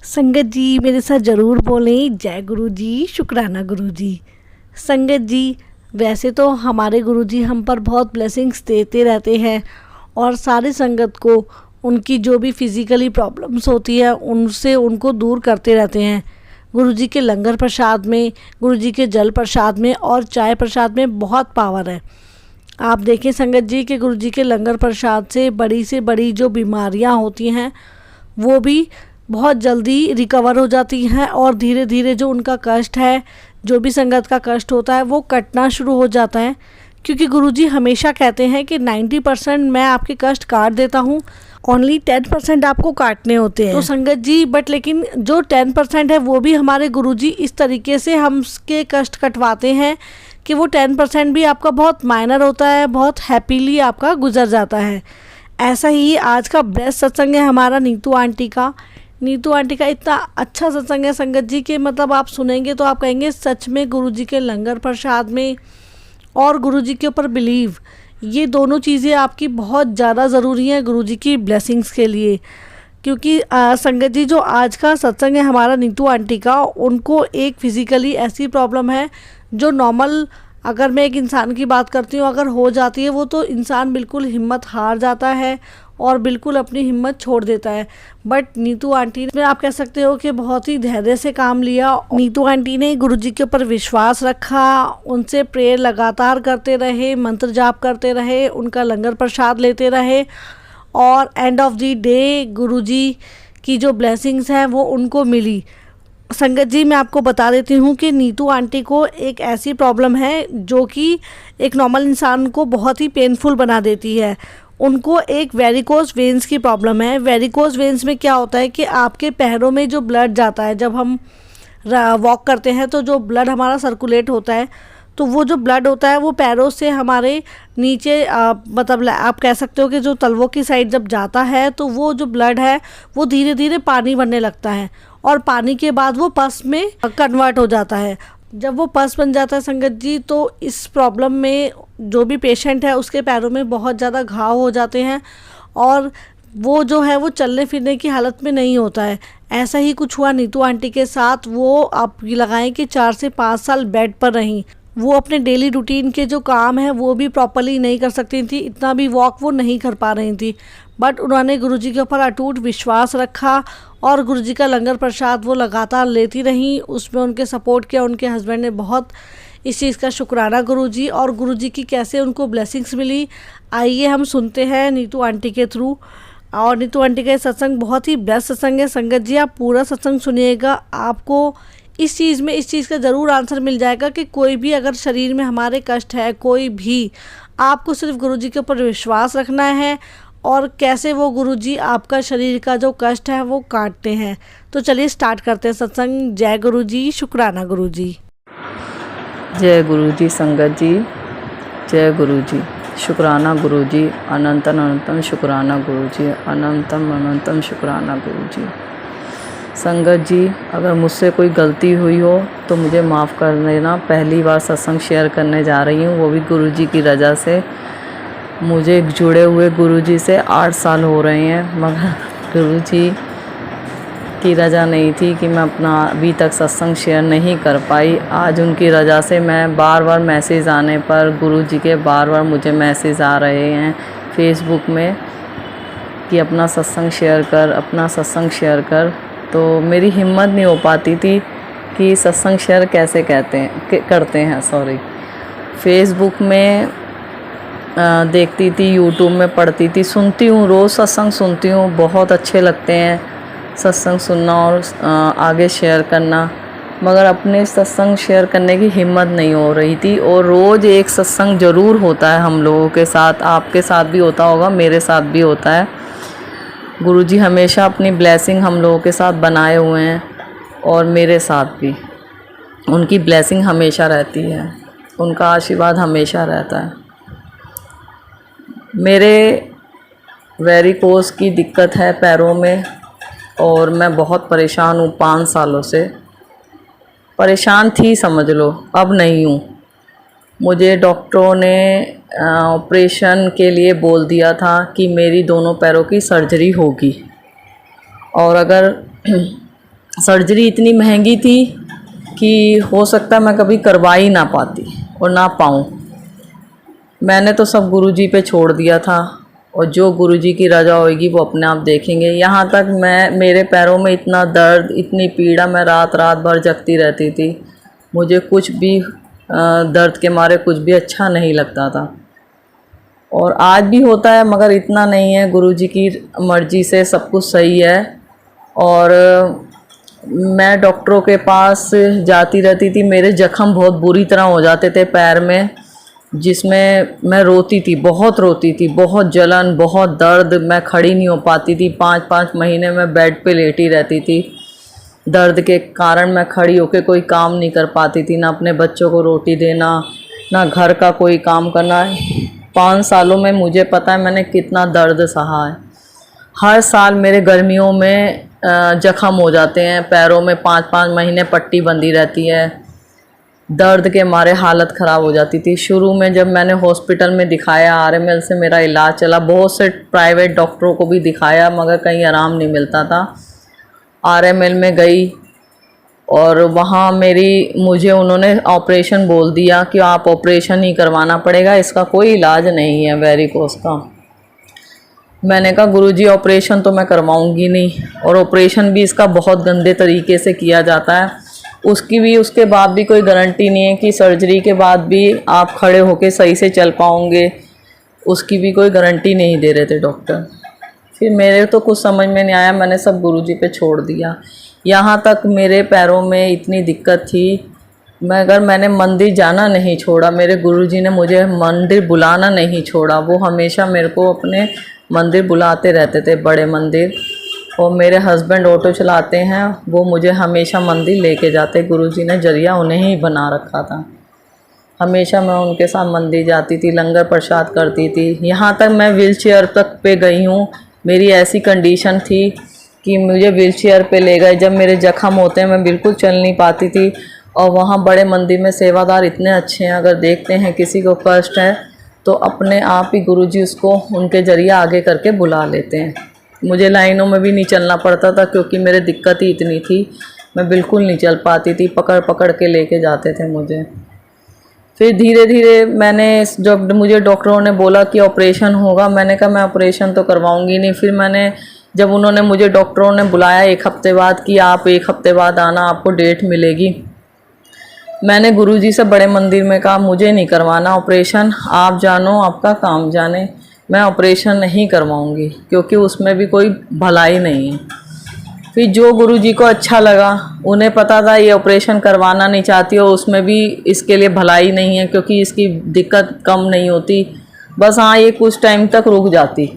संगत जी मेरे साथ ज़रूर बोलें जय गुरु जी, शुक्राना गुरु जी। संगत जी, वैसे तो हमारे गुरु जी हम पर बहुत ब्लेसिंग्स देते रहते हैं और सारी संगत को उनकी जो भी फिज़िकली प्रॉब्लम्स होती है उनसे उनको दूर करते रहते हैं। गुरु जी के लंगर प्रसाद में, गुरु जी के जल प्रसाद में और चाय प्रसाद में बहुत पावर है। आप देखें संगत जी कि गुरु जी के लंगर प्रसाद से बड़ी जो बीमारियां होती हैं वो भी बहुत जल्दी रिकवर हो जाती हैं और धीरे धीरे जो उनका कष्ट है, जो भी संगत का कष्ट होता है वो कटना शुरू हो जाता है। क्योंकि गुरुजी हमेशा कहते हैं कि 90% मैं आपके कष्ट काट देता हूँ, ओनली 10% आपको काटने होते हैं। तो संगत जी लेकिन जो 10% है वो भी हमारे गुरुजी इस तरीके से हमके कष्ट कटवाते हैं कि वो 10% भी आपका बहुत माइनर होता है, बहुत हैप्पीली आपका गुजर जाता है। ऐसा ही आज का बेस्ट सत्संग है हमारा नीतू आंटी का। नीतू आंटी का इतना अच्छा सत्संग है संगत जी के मतलब आप सुनेंगे तो आप कहेंगे सच में गुरुजी के लंगर प्रसाद में और गुरुजी के ऊपर बिलीव, ये दोनों चीज़ें आपकी बहुत ज़्यादा ज़रूरी हैं गुरुजी की ब्लेसिंग्स के लिए। क्योंकि संगत जी जो आज का सत्संग है हमारा नीतू आंटी का, उनको एक फिज़िकली ऐसी प्रॉब्लम है जो नॉर्मल, अगर मैं एक इंसान की बात करती हूँ, अगर हो जाती है वो तो इंसान बिल्कुल हिम्मत हार जाता है और बिल्कुल अपनी हिम्मत छोड़ देता है। बट नीतू आंटी ने, आप कह सकते हो कि बहुत ही धैर्य से काम लिया। नीतू आंटी ने गुरुजी के ऊपर विश्वास रखा, उनसे प्रेयर लगातार करते रहे, मंत्र जाप करते रहे, उनका लंगर प्रसाद लेते रहे और एंड ऑफ द डे गुरुजी की जो ब्लेसिंग्स हैं वो उनको मिली। संगत जी मैं आपको बता देती हूँ कि नीतू आंटी को एक ऐसी प्रॉब्लम है जो कि एक नॉर्मल इंसान को बहुत ही पेनफुल बना देती है। उनको एक वेरिकोज वेंस की प्रॉब्लम है। वेरिकोज वेंस में क्या होता है कि आपके पैरों में जो ब्लड जाता है, जब हम वॉक करते हैं तो जो ब्लड हमारा सर्कुलेट होता है, तो वो जो ब्लड होता है वो पैरों से हमारे नीचे मतलब आप कह सकते हो कि जो तलवों की साइड जब जाता है तो वो जो ब्लड है वो धीरे धीरे पानी बनने लगता है और पानी के बाद वो पस में कन्वर्ट हो जाता है। जब वो पस बन जाता है संगत जी तो इस प्रॉब्लम में जो भी पेशेंट है उसके पैरों में बहुत ज़्यादा घाव हो जाते हैं और वो जो है वो चलने फिरने की हालत में नहीं होता है। ऐसा ही कुछ हुआ नीतू आंटी के साथ। वो आप लगाएं कि 4 से 5 साल बेड पर रहीं। वो अपने डेली रूटीन के जो काम है वो भी प्रॉपरली नहीं कर सकती थी, इतना भी वॉक वो नहीं कर पा रही थी। बट उन्होंने गुरुजी के ऊपर अटूट विश्वास रखा और गुरुजी का लंगर प्रसाद वो लगातार लेती रहीं। उसमें उनके सपोर्ट किया उनके हस्बैंड ने बहुत, इस चीज़ का शुक्राना गुरुजी। और गुरुजी की कैसे उनको ब्लेसिंग्स मिली आइए हम सुनते हैं नीतू आंटी के थ्रू। और नीतू आंटी का सत्संग बहुत ही बेस्ट सत्संग है संगत जी, आप पूरा सत्संग सुनिएगा, आपको इस चीज़ का ज़रूर आंसर मिल जाएगा कि कोई भी अगर शरीर में हमारे कष्ट है, कोई भी, आपको सिर्फ गुरुजी के ऊपर विश्वास रखना है और कैसे वो गुरुजी आपका शरीर का जो कष्ट है वो काटते हैं। तो चलिए स्टार्ट करते हैं सत्संग। जय गुरुजी, शुक्राना गुरुजी। जय गुरुजी संगत जी, जय गुरुजी, शुक्राना गुरुजी, अनंतम अनंतम शुक्राना गुरुजी, अनंतम अनंतम शुक्राना गुरुजी। संगत जी अगर मुझसे कोई गलती हुई हो तो मुझे माफ़ कर देना। पहली बार सत्संग शेयर करने जा रही हूँ, वो भी गुरुजी की रज़ा से। मुझे जुड़े हुए गुरुजी से 8 साल हो रहे हैं, मगर गुरुजी की रज़ा नहीं थी कि मैं अपना अभी तक सत्संग शेयर नहीं कर पाई। आज उनकी रज़ा से मैं बार बार मैसेज आने पर, गुरुजी के बार बार मुझे मैसेज आ रहे हैं फेसबुक में कि अपना सत्संग शेयर कर, अपना सत्संग शेयर कर। तो मेरी हिम्मत नहीं हो पाती थी कि सत्संग शेयर कैसे करते हैं। फेसबुक में देखती थी, यूट्यूब में पढ़ती थी, सुनती हूँ, रोज़ सत्संग सुनती हूँ, बहुत अच्छे लगते हैं सत्संग सुनना और आगे शेयर करना, मगर अपने सत्संग शेयर करने की हिम्मत नहीं हो रही थी। और रोज़ एक सत्संग ज़रूर होता है हम लोगों के साथ, आपके साथ भी होता होगा, मेरे साथ भी होता है। गुरुजी हमेशा अपनी ब्लेसिंग हम लोगों के साथ बनाए हुए हैं और मेरे साथ भी उनकी ब्लेसिंग हमेशा रहती है, उनका आशीर्वाद हमेशा रहता है। मेरे वेरिकोस की दिक्कत है पैरों में और मैं बहुत परेशान हूँ। 5 सालों से परेशान थी समझ लो, अब नहीं हूँ। मुझे डॉक्टरों ने ऑपरेशन के लिए बोल दिया था कि मेरी दोनों पैरों की सर्जरी होगी और अगर सर्जरी इतनी महंगी थी कि हो सकता है मैं कभी करवा ही ना पाती और ना पाऊँ। मैंने तो सब गुरुजी पे छोड़ दिया था और जो गुरुजी की रजा होगी वो अपने आप देखेंगे। यहाँ तक मेरे पैरों में इतना दर्द, इतनी पीड़ा, मैं रात रात भर जगती रहती थी। मुझे कुछ भी दर्द के मारे कुछ भी अच्छा नहीं लगता था और आज भी होता है मगर इतना नहीं है। गुरुजी की मर्ज़ी से सब कुछ सही है। और मैं डॉक्टरों के पास जाती रहती थी। मेरे ज़ख्म बहुत बुरी तरह हो जाते थे पैर में, जिसमें मैं रोती थी, बहुत रोती थी, बहुत जलन, बहुत दर्द। मैं खड़ी नहीं हो पाती थी। 5-5 महीने मैं बेड पे लेटी रहती थी। दर्द के कारण मैं खड़ी होकर कोई काम नहीं कर पाती थी, ना अपने बच्चों को रोटी देना, ना घर का कोई काम करना। 5 सालों में मुझे पता है मैंने कितना दर्द सहा है। हर साल मेरे गर्मियों में जख्म हो जाते हैं पैरों में, 5-5 महीने पट्टी बंधी रहती है। दर्द के मारे हालत ख़राब हो जाती थी। शुरू में जब मैंने हॉस्पिटल में दिखाया, आरएमएल से मेरा इलाज चला, बहुत से प्राइवेट डॉक्टरों को भी दिखाया मगर कहीं आराम नहीं मिलता था। आरएमएल में गई और वहाँ मुझे उन्होंने ऑपरेशन बोल दिया कि आप ऑपरेशन ही करवाना पड़ेगा, इसका कोई इलाज नहीं है वेरिकोस का। मैंने कहा गुरुजी ऑपरेशन तो मैं करवाऊंगी नहीं, और ऑपरेशन भी इसका बहुत गंदे तरीके से किया जाता है। उसके बाद भी कोई गारंटी नहीं है कि सर्जरी के बाद भी आप खड़े होकर सही से चल पाओगे, उसकी भी कोई गारंटी नहीं दे रहे थे डॉक्टर। फिर मेरे तो कुछ समझ में नहीं आया, मैंने सब गुरुजी पे छोड़ दिया। यहाँ तक मेरे पैरों में इतनी दिक्कत थी, मैंने मंदिर जाना नहीं छोड़ा। मेरे गुरुजी ने मुझे मंदिर बुलाना नहीं छोड़ा। वो हमेशा मेरे को अपने मंदिर बुलाते रहते थे, बड़े मंदिर। और मेरे हस्बैंड ऑटो चलाते हैं, वो मुझे हमेशा मंदिर लेके जाते। गुरुजी ने जरिया उन्हें ही बना रखा था। हमेशा मैं उनके साथ मंदिर जाती थी, लंगर प्रसाद करती थी। यहाँ तक मैं व्हीलचेयर तक पे गई हूँ। मेरी ऐसी कंडीशन थी कि मुझे व्हीलचेयर पे ले गए। जब मेरे जख्म होते हैं मैं बिल्कुल चल नहीं पाती थी। और वहाँ बड़े मंदिर में सेवादार इतने अच्छे हैं, अगर देखते हैं किसी को कष्ट है तो अपने आप ही गुरुजी उसको उनके ज़रिए आगे करके बुला लेते हैं। मुझे लाइनों में भी नहीं चलना पड़ता था क्योंकि मेरी दिक्कत ही इतनी थी, मैं बिल्कुल नहीं चल पाती थी। पकड़ पकड़ के लेके जाते थे मुझे। फिर धीरे धीरे जब मुझे डॉक्टरों ने बोला कि ऑपरेशन होगा, मैंने कहा मैं ऑपरेशन तो करवाऊंगी नहीं। फिर जब उन्होंने मुझे डॉक्टरों ने बुलाया 1 हफ्ते बाद कि आप 1 हफ्ते बाद आना, आपको डेट मिलेगी। मैंने गुरुजी से बड़े मंदिर में कहा मुझे नहीं करवाना ऑपरेशन, आप जानो, आपका काम जाने, मैं ऑपरेशन नहीं करवाऊंगी क्योंकि उसमें भी कोई भलाई नहीं है। फिर जो गुरुजी को अच्छा लगा, उन्हें पता था ये ऑपरेशन करवाना नहीं चाहती और उसमें भी इसके लिए भलाई नहीं है क्योंकि इसकी दिक्कत कम नहीं होती, बस हाँ ये कुछ टाइम तक रुक जाती।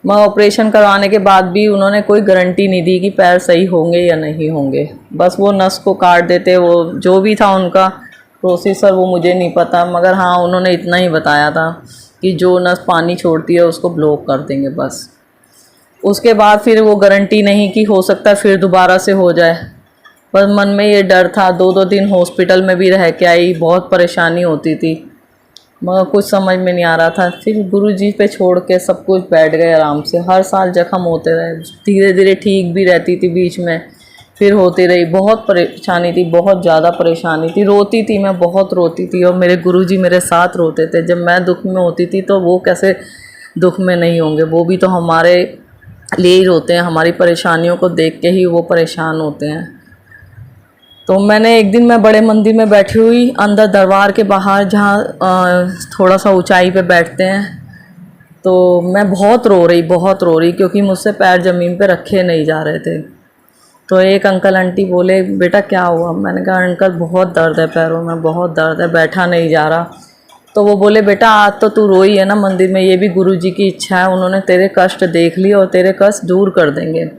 मैं ऑपरेशन करवाने के बाद भी उन्होंने कोई गारंटी नहीं दी कि पैर सही होंगे या नहीं होंगे। बस वो नस को काट देते, वो जो भी था उनका प्रोसीजर वो मुझे नहीं पता, मगर हाँ उन्होंने इतना ही बताया था कि जो नस पानी छोड़ती है उसको ब्लॉक कर देंगे बस। उसके बाद फिर वो गारंटी नहीं कि हो सकता है फिर दोबारा से हो जाए। बस मन में ये डर था। 2-2 दिन हॉस्पिटल में भी रह के आई, बहुत परेशानी होती थी मगर कुछ समझ में नहीं आ रहा था। फिर गुरुजी पे छोड़ के सब कुछ बैठ गए आराम से। हर साल जख्म होते रहे, धीरे धीरे ठीक भी रहती थी, बीच में फिर होती रही। बहुत परेशानी थी, बहुत ज़्यादा परेशानी थी। रोती थी, मैं बहुत रोती थी और मेरे गुरुजी मेरे साथ रोते थे। जब मैं दुख में होती थी तो वो कैसे दुख में नहीं होंगे, वो भी तो हमारे लिए ही रोते हैं, हमारी परेशानियों को देख के ही वो परेशान होते हैं। तो एक दिन मैं बड़े मंदिर में बैठी हुई, अंदर दरबार के बाहर जहाँ थोड़ा सा ऊंचाई पे बैठते हैं, तो मैं बहुत रो रही क्योंकि मुझसे पैर ज़मीन पे रखे नहीं जा रहे थे। तो एक अंकल आंटी बोले बेटा क्या हुआ? मैंने कहा अंकल बहुत दर्द है पैरों में, बहुत दर्द है, बैठा नहीं जा रहा। तो वो बोले बेटा आज तो तू रोई है ना मंदिर में, ये भी गुरुजी की इच्छा है, उन्होंने तेरे कष्ट देख लिए और तेरे कष्ट दूर कर देंगे।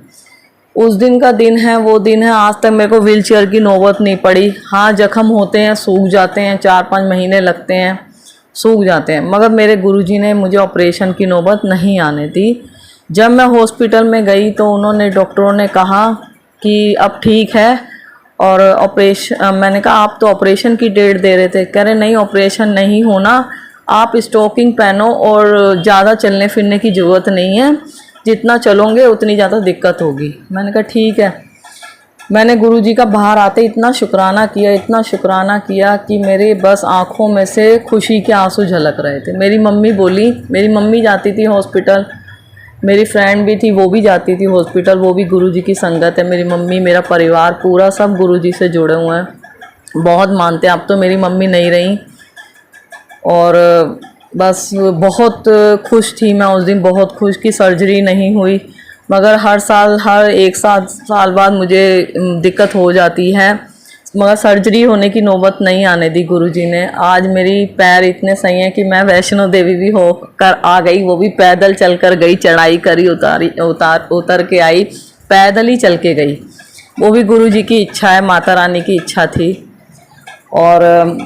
उस दिन का दिन है, वो दिन है। आज तक मेरे को व्हीलचेयर की नौबत नहीं पड़ी। हाँ जख्म होते हैं, सूख जाते हैं, 4-5 महीने लगते हैं, सूख जाते हैं, मगर मेरे गुरुजी ने मुझे ऑपरेशन की नौबत नहीं आने दी। जब मैं हॉस्पिटल में गई तो डॉक्टरों ने कहा कि अब ठीक है और ऑपरेशन, मैंने कहा आप तो ऑपरेशन की डेट दे रहे थे। कह रहे नहीं ऑपरेशन नहीं होना, आप स्टॉकिंग पहनो और ज़्यादा चलने फिरने की ज़रूरत नहीं है, जितना चलोगे उतनी ज़्यादा दिक्कत होगी। मैंने कहा ठीक है। मैंने गुरुजी का बाहर आते इतना शुक्राना किया, इतना शुक्राना किया कि मेरे बस आँखों में से खुशी के आंसू झलक रहे थे। मेरी मम्मी बोली, मेरी मम्मी जाती थी हॉस्पिटल, मेरी फ्रेंड भी थी वो भी जाती थी हॉस्पिटल, वो भी गुरुजी की संगत है। मेरी मम्मी, मेरा परिवार पूरा सब गुरुजी से जुड़े हुए हैं, बहुत मानते हैं। अब तो मेरी मम्मी नहीं रही और बस बहुत खुश थी मैं उस दिन, बहुत खुश कि सर्जरी नहीं हुई। मगर हर साल, हर एक साल बाद मुझे दिक्कत हो जाती है, मगर सर्जरी होने की नौबत नहीं आने दी गुरुजी ने। आज मेरी पैर इतने सही हैं कि मैं वैष्णो देवी भी होकर आ गई, वो भी पैदल चल कर गई, चढ़ाई करी, उतर के आई, पैदल ही चल के गई। वो भी गुरुजी की इच्छा है, माता रानी की इच्छा थी। और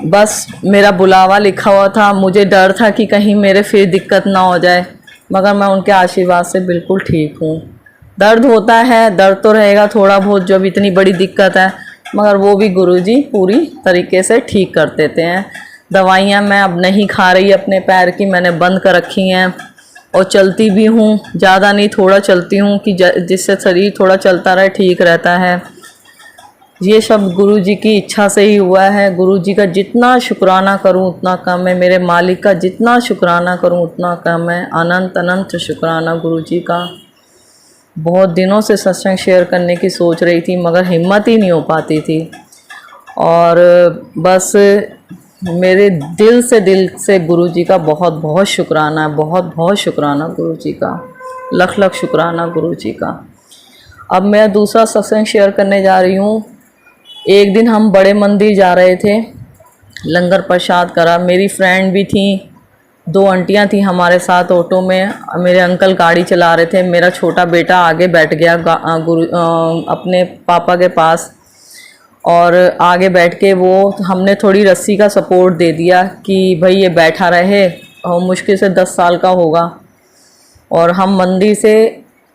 बस मेरा बुलावा लिखा हुआ था, मुझे डर था कि कहीं मेरे फिर दिक्कत ना हो जाए, मगर मैं उनके आशीर्वाद से बिल्कुल ठीक हूँ। दर्द होता है, दर्द तो रहेगा थोड़ा बहुत, जब इतनी बड़ी दिक्कत है, मगर वो भी गुरुजी पूरी तरीके से ठीक कर देते हैं। दवाइयाँ मैं अब नहीं खा रही अपने पैर की, मैंने बंद कर रखी हैं और चलती भी हूँ, ज़्यादा नहीं, थोड़ा चलती हूँ कि जिससे शरीर थोड़ा चलता रहे, ठीक रहता है। ये सब गुरुजी की इच्छा से ही हुआ है। गुरुजी का जितना शुक्राना करूं उतना कम है, मेरे मालिक का जितना शुक्राना करूं उतना कम है। अनंत अनंत शुक्राना गुरुजी का। बहुत दिनों से सत्संग शेयर करने की सोच रही थी, मगर हिम्मत ही नहीं हो पाती थी। और बस मेरे दिल से गुरुजी का बहुत बहुत शुक्राना है, बहुत बहुत शुक्राना गुरुजी का, लख लख शुक्राना गुरुजी का। अब मैं दूसरा सत्संग शेयर करने जा रही हूँ। एक दिन हम बड़े मंदिर जा रहे थे, लंगर प्रसाद करा, मेरी फ्रेंड भी थी, 2 आंटियाँ थी हमारे साथ ऑटो में। मेरे अंकल गाड़ी चला रहे थे, मेरा छोटा बेटा आगे बैठ गया अपने पापा के पास, और आगे बैठ के वो हमने थोड़ी रस्सी का सपोर्ट दे दिया कि भाई ये बैठा रहे, और मुश्किल से 10 साल का होगा। और हम मंदिर से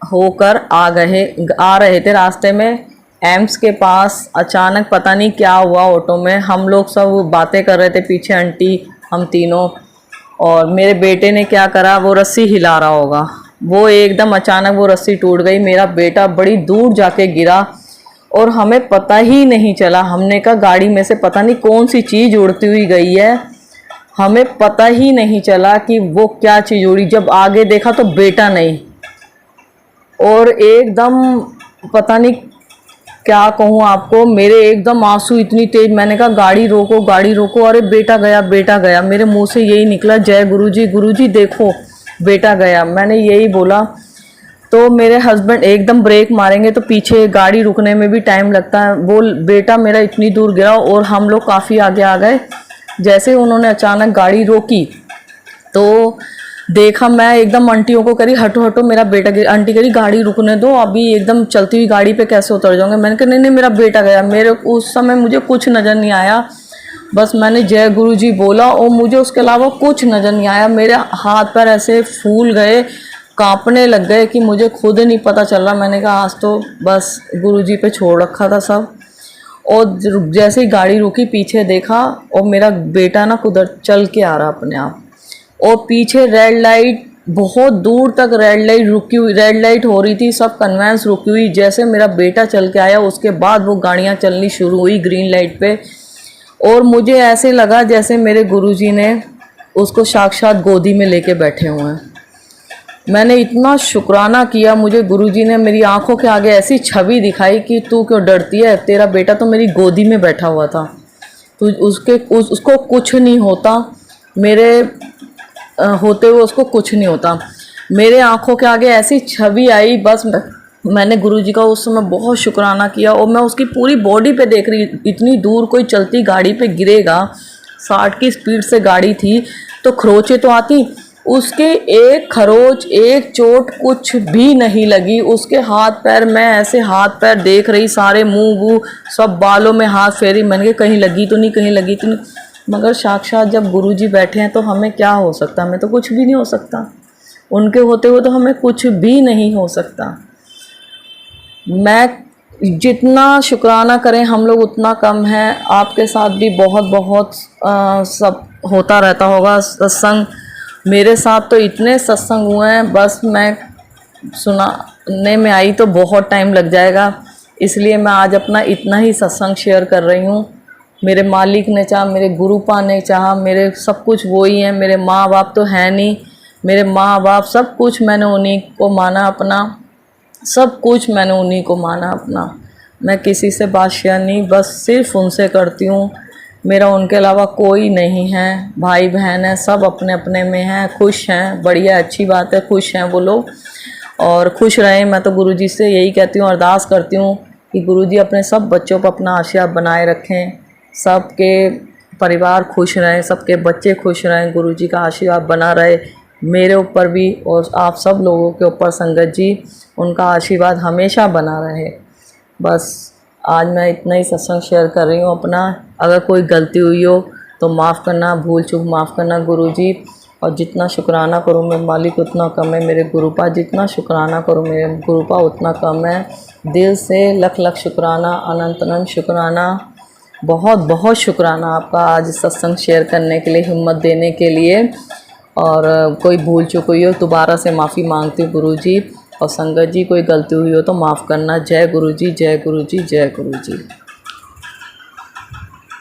होकर आ रहे थे, रास्ते में एम्स के पास अचानक पता नहीं क्या हुआ, ऑटो में हम लोग सब बातें कर रहे थे, पीछे आंटी, हम तीनों, और मेरे बेटे ने क्या करा, वो रस्सी हिला रहा होगा, वो एकदम अचानक वो रस्सी टूट गई, मेरा बेटा बड़ी दूर जाके गिरा और हमें पता ही नहीं चला। हमने कहा गाड़ी में से पता नहीं कौन सी चीज़ उड़ती हुई गई है, हमें पता ही नहीं चला कि वो क्या चीज़ उड़ी। जब आगे देखा तो बेटा नहीं, और एकदम पता नहीं क्या कहूँ आपको, मेरे एकदम आंसू इतनी तेज, मैंने कहा गाड़ी रोको, गाड़ी रोको, अरे बेटा गया, बेटा गया। मेरे मुंह से यही निकला, जय गुरुजी, गुरुजी देखो बेटा गया, मैंने यही बोला। तो मेरे हस्बैंड एकदम ब्रेक मारेंगे तो पीछे गाड़ी रुकने में भी टाइम लगता है, वो बेटा मेरा इतनी दूर गिरा और हम लोग काफ़ी आगे आ गए। जैसे उन्होंने अचानक गाड़ी रोकी तो देखा, मैं एकदम आंटियों को करी हटो हटो मेरा बेटा गिरा। आंटी करी गाड़ी रुकने दो, अभी एकदम चलती हुई गाड़ी पे कैसे उतर जाऊंगे। मैंने कहा नहीं नहीं मेरा बेटा गया। मेरे उस समय मुझे कुछ नज़र नहीं आया, बस मैंने जय गुरुजी बोला और मुझे उसके अलावा कुछ नज़र नहीं आया। मेरे हाथ पैर ऐसे फूल गए, कांपने लग गए कि मुझे खुद नहीं पता चल रहा। मैंने कहा आज तो बस गुरुजी पे छोड़ रखा था सब। और जैसे ही गाड़ी रुकी पीछे देखा और मेरा बेटा ना कुदर चल के आ रहा अपने आप, और पीछे रेड लाइट, बहुत दूर तक रेड लाइट रुकी हुई, रेड लाइट हो रही थी, सब कन्वेंस रुकी हुई। जैसे मेरा बेटा चल के आया उसके बाद वो गाड़ियाँ चलनी शुरू हुई ग्रीन लाइट पे, और मुझे ऐसे लगा जैसे मेरे गुरुजी ने उसको साक्षात गोदी में लेके बैठे हुए हैं। मैंने इतना शुक्राना किया, मुझे गुरुजी ने मेरी आंखों के आगे ऐसी छवि दिखाई कि तू क्यों डरती है, तेरा बेटा तो मेरी गोदी में बैठा हुआ था, तो उसको कुछ नहीं होता, मेरे होते हुए उसको कुछ नहीं होता। मेरे आंखों के आगे ऐसी छवि आई, बस मैंने गुरुजी का उस समय बहुत शुक्राना किया। और मैं उसकी पूरी बॉडी पे देख रही, इतनी दूर कोई चलती गाड़ी पे गिरेगा, 60 की स्पीड से गाड़ी थी तो खरोचे तो आती, उसके एक खरोच एक चोट कुछ भी नहीं लगी। उसके हाथ पैर, मैं ऐसे हाथ पैर देख रही, सारे मुंह वूह सब बालों में हाथ फेरी, मैंने कहा कहीं लगी तो नहीं, कहीं लगी तो नहीं। मगर साक्षात जब गुरुजी बैठे हैं तो हमें क्या हो सकता, हमें तो कुछ भी नहीं हो सकता, उनके होते हुए तो हमें कुछ भी नहीं हो सकता। मैं जितना शुक्राना करें हम लोग उतना कम है। आपके साथ भी बहुत बहुत सब होता रहता होगा सत्संग, मेरे साथ तो इतने सत्संग हुए हैं, बस मैं सुनाने में आई तो बहुत टाइम लग जाएगा। इसलिए मैं आज अपना इतना ही सत्संग शेयर कर रही हूँ। मेरे मालिक ने चाहा, मेरे गुरुपा ने चाहा, मेरे सब कुछ वो ही हैं। मेरे माँ बाप तो है नहीं, मेरे माँ बाप सब कुछ मैंने उन्हीं को माना अपना, सब कुछ मैंने उन्हीं को माना अपना। मैं किसी से बात शेयर नहीं, बस सिर्फ उनसे करती हूँ। मेरा उनके अलावा कोई नहीं है। भाई बहन है, सब अपने अपने में हैं, खुश हैं, बढ़िया, अच्छी बात है, खुश हैं वो लोग और खुश रहें। मैं तो गुरुजी से यही कहती हूँ, अरदास करती हूँ कि गुरुजी अपने सब बच्चों पर अपना आशीर्वाद बनाए रखें, सबके परिवार खुश रहें, सबके बच्चे खुश रहें, गुरुजी का आशीर्वाद बना रहे मेरे ऊपर भी और आप सब लोगों के ऊपर। संगत जी, उनका आशीर्वाद हमेशा बना रहे। बस आज मैं इतना ही सत्संग शेयर कर रही हूँ अपना। अगर कोई गलती हुई हो तो माफ़ करना, भूल चूक माफ़ करना गुरुजी। और जितना शुक्राना करूँ मैं मालिक उतना कम है, मेरे गुरुपा जितना शुक्राना करूँ मेरे गुरुपा उतना कम है। दिल से लख लख शुक्राना, अनंत अनंत शुक्राना, बहुत बहुत शुक्राना आपका आज सत्संग शेयर करने के लिए, हिम्मत देने के लिए। और कोई भूल चूक हुई हो दोबारा से माफ़ी मांगती हूँ गुरुजी। और संगत जी, कोई गलती हुई हो तो माफ़ करना। जय गुरुजी, जय गुरुजी, जय गुरुजी।